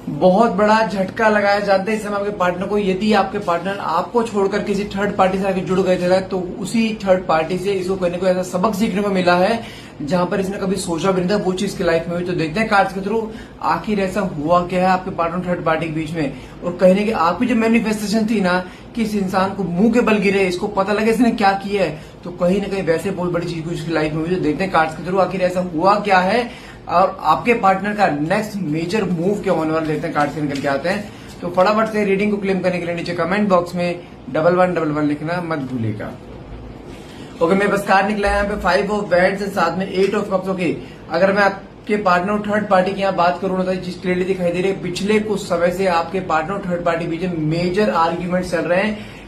बहुत बड़ा झटका लगाया जाता है इस समय आपके पार्टनर को। यदि आपके पार्टनर आपको छोड़कर किसी थर्ड पार्टी से आगे जुड़ गए थे तो उसी थर्ड पार्टी से इसको कहने को ऐसा सबक सीखने को मिला है जहां पर इसने कभी सोचा भी नहीं था वो चीज की लाइफ में भी। तो देखते हैं कार्ड्स के थ्रू आखिर ऐसा हुआ क्या है आपके पार्टनर थर्ड पार्टी के बीच में। और कहने की आपकी जो मैनिफेस्टेशन थी ना कि इस इंसान को मुंह के बल गिरे, इसको पता लगे इसने क्या किया है, तो कहीं ना कहीं वैसे बहुत बड़ी चीज उसकी लाइफ में भी। तो देखते हैं कार्ड्स के थ्रू आखिर ऐसा हुआ क्या है और आपके पार्टनर का नेक्स्ट मेजर मूव क्या होने वाला। देखते हैं कार्ड से निकल के आते हैं। तो फटाफट से रीडिंग को क्लेम करने के लिए नीचे कमेंट बॉक्स में 1111 लिखना मत भूलिएगा। ओके, मेरे पास कार्ड निकला है यहाँ पे 5 ऑफ वैंड्स साथ में 8 ऑफ कप्स। ओके, अगर मैं आपके पार्टनर और थर्ड पार्टी की यहाँ बात करूँ ना तो चीज क्लियरली दिखाई दे रही है। पिछले कुछ समय से आपके पार्टनर और थर्ड पार्टी बीच में मेजर आर्ग्यूमेंट चल रहे हैं।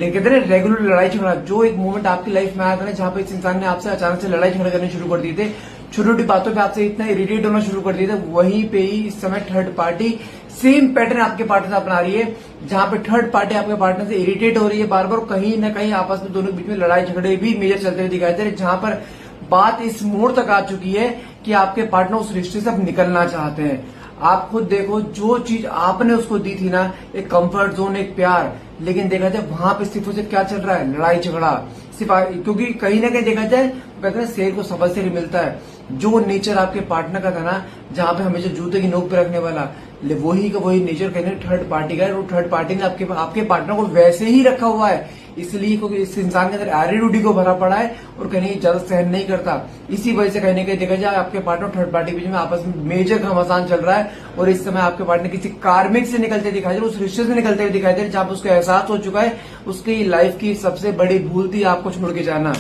कहते हैं रेगुलर लड़ाई झगड़ा। जो एक मोमेंट आपकी लाइफ में आया था ना जहां पे इस इंसान ने आपसे अचानक से लड़ाई झगड़ा करने शुरू कर दिए थे, छोटी छोटी बातों पे आपसे इतना इरिटेट होना शुरू कर दिया था, वहीं पे ही इस समय थर्ड पार्टी सेम पैटर्न आपके पार्टनर से अपना रही है। जहां पे थर्ड पार्टी आपके पार्टनर से इरिटेट हो रही है बार बार, कहीं ना कहीं आपस में दोनों के बीच में लड़ाई झगड़े भी मेजर चलते हुए दिखाई दे रहे, जहां पर बात इस मोड़ तक आ चुकी है कि आपके पार्टनर उस रिश्ते से अब निकलना चाहते हैं। आप खुद देखो, जो चीज आपने उसको दी थी ना, एक कंफर्ट जोन, एक प्यार, लेकिन देखा जाए वहां पे सिर्फ उसे क्या चल रहा है, लड़ाई झगड़ा। सिर्फ क्योंकि कहीं ना कहीं देखा जाए कहते हैं शेर को सबक से ही मिलता है। जो नेचर आपके पार्टनर का था ना, जहां पे हमेशा जूते की नोक पे रखने वाला, वही का वही नेचर कहते हैं थर्ड पार्टी का है। और थर्ड पार्टी ने आपके पार्टनर को वैसे ही रखा हुआ है, इसलिए क्योंकि इस इंसान के अंदर एटीट्यूड को भरा पड़ा है और कहीं ज्यादा सहन नहीं करता। इसी वजह से कहीं ना कहीं देखा जाए आपके पार्टनर थर्ड पार्टी के बीच में आपस में मेजर घमासान चल रहा है। और इस समय आपके पार्टनर किसी कार्मिक से निकलते दिखाई दे रहे, उस रिश्ते से निकलते हुए दिखाई दे रहे जहां पर उसको एहसास हो चुका है उसकी लाइफ की सबसे बड़ी भूल थी आपको छोड़ के जाना।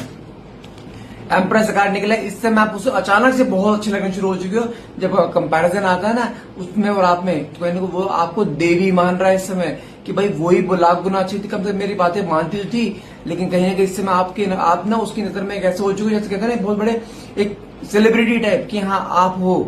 एम्प्रेस कार्ड निकला। इस समय आप उसे अचानक से बहुत अच्छे लगने शुरू हो चुके हो। जब कंपैरिजन आता है ना उसमें और आप में, तो कहने को वो आपको देवी मान रहा है इस समय कि भाई वही लाख गुना अच्छी थी, कम से कम मेरी बातें मानती तो थी, लेकिन कहीं ना कहीं इस समय आप ना उसकी नजर में कैसे हो चुके, जैसे कहते हैं बहुत बड़े एक सेलिब्रिटी टाइप कि हाँ आप हो।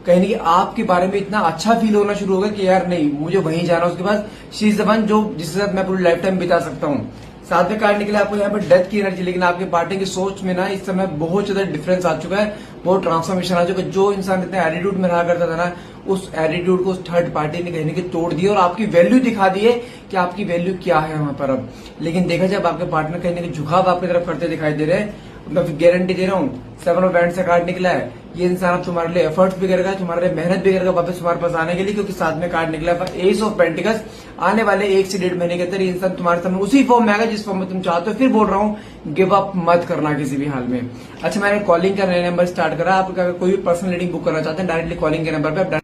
कहीं कि आपके बारे में इतना अच्छा फील होना शुरू होगा कि यार नहीं, मुझे वहीं जाना। उसके बाद शी इज द वन जो जिसके साथ मैं पूरी लाइफ टाइम बिता सकता हूँ। साथ में कार्ड निकले आपको यहाँ पर डेथ की एनर्जी, लेकिन आपके पार्टनर की सोच में ना इस समय बहुत ज्यादा डिफरेंस आ चुका है, बहुत ट्रांसफॉर्मेशन आ चुका है। जो इंसान इतने एटीट्यूड में रहा करता था ना, उस एटीट्यूड को थर्ड पार्टी ने कहीं ना कहीं तोड़ दिया और आपकी वैल्यू दिखा दी है कि आपकी वैल्यू क्या है वहां पर अब। लेकिन देखा जाए आपके पार्टनर कहीं ना कहीं झुकाव आपकी तरफ करते दिखाई दे रहे हैं। मैं गारंटी दे रहा हूँ 7 ऑफ वैंड्स से कार्ड निकला है, ये इंसान अब तुम्हारे लिए एफर्ट्स भी करेगा, तुम्हारे लिए मेहनत भी करेगा वापस तुम्हारे पास आने के लिए, क्योंकि साथ में कार्ड निकला है एस ऑफ पेंटिकल्स। आने वाले 1 से 1.5 महीने के अंदर ये इंसान तुम्हारे सामने उसी फॉर्म में आएगा जिस फॉर्म में तुम चाहते हो। फिर बोल रहा हूँ गिव अप मत करना किसी भी हाल में। अच्छा, मैंने कॉलिंग का नया नंबर स्टार्ट करा। आप कोई भी पर्सनल रीडिंग बुक करना चाहते हैं डायरेक्टली कॉलिंग के नंबर पर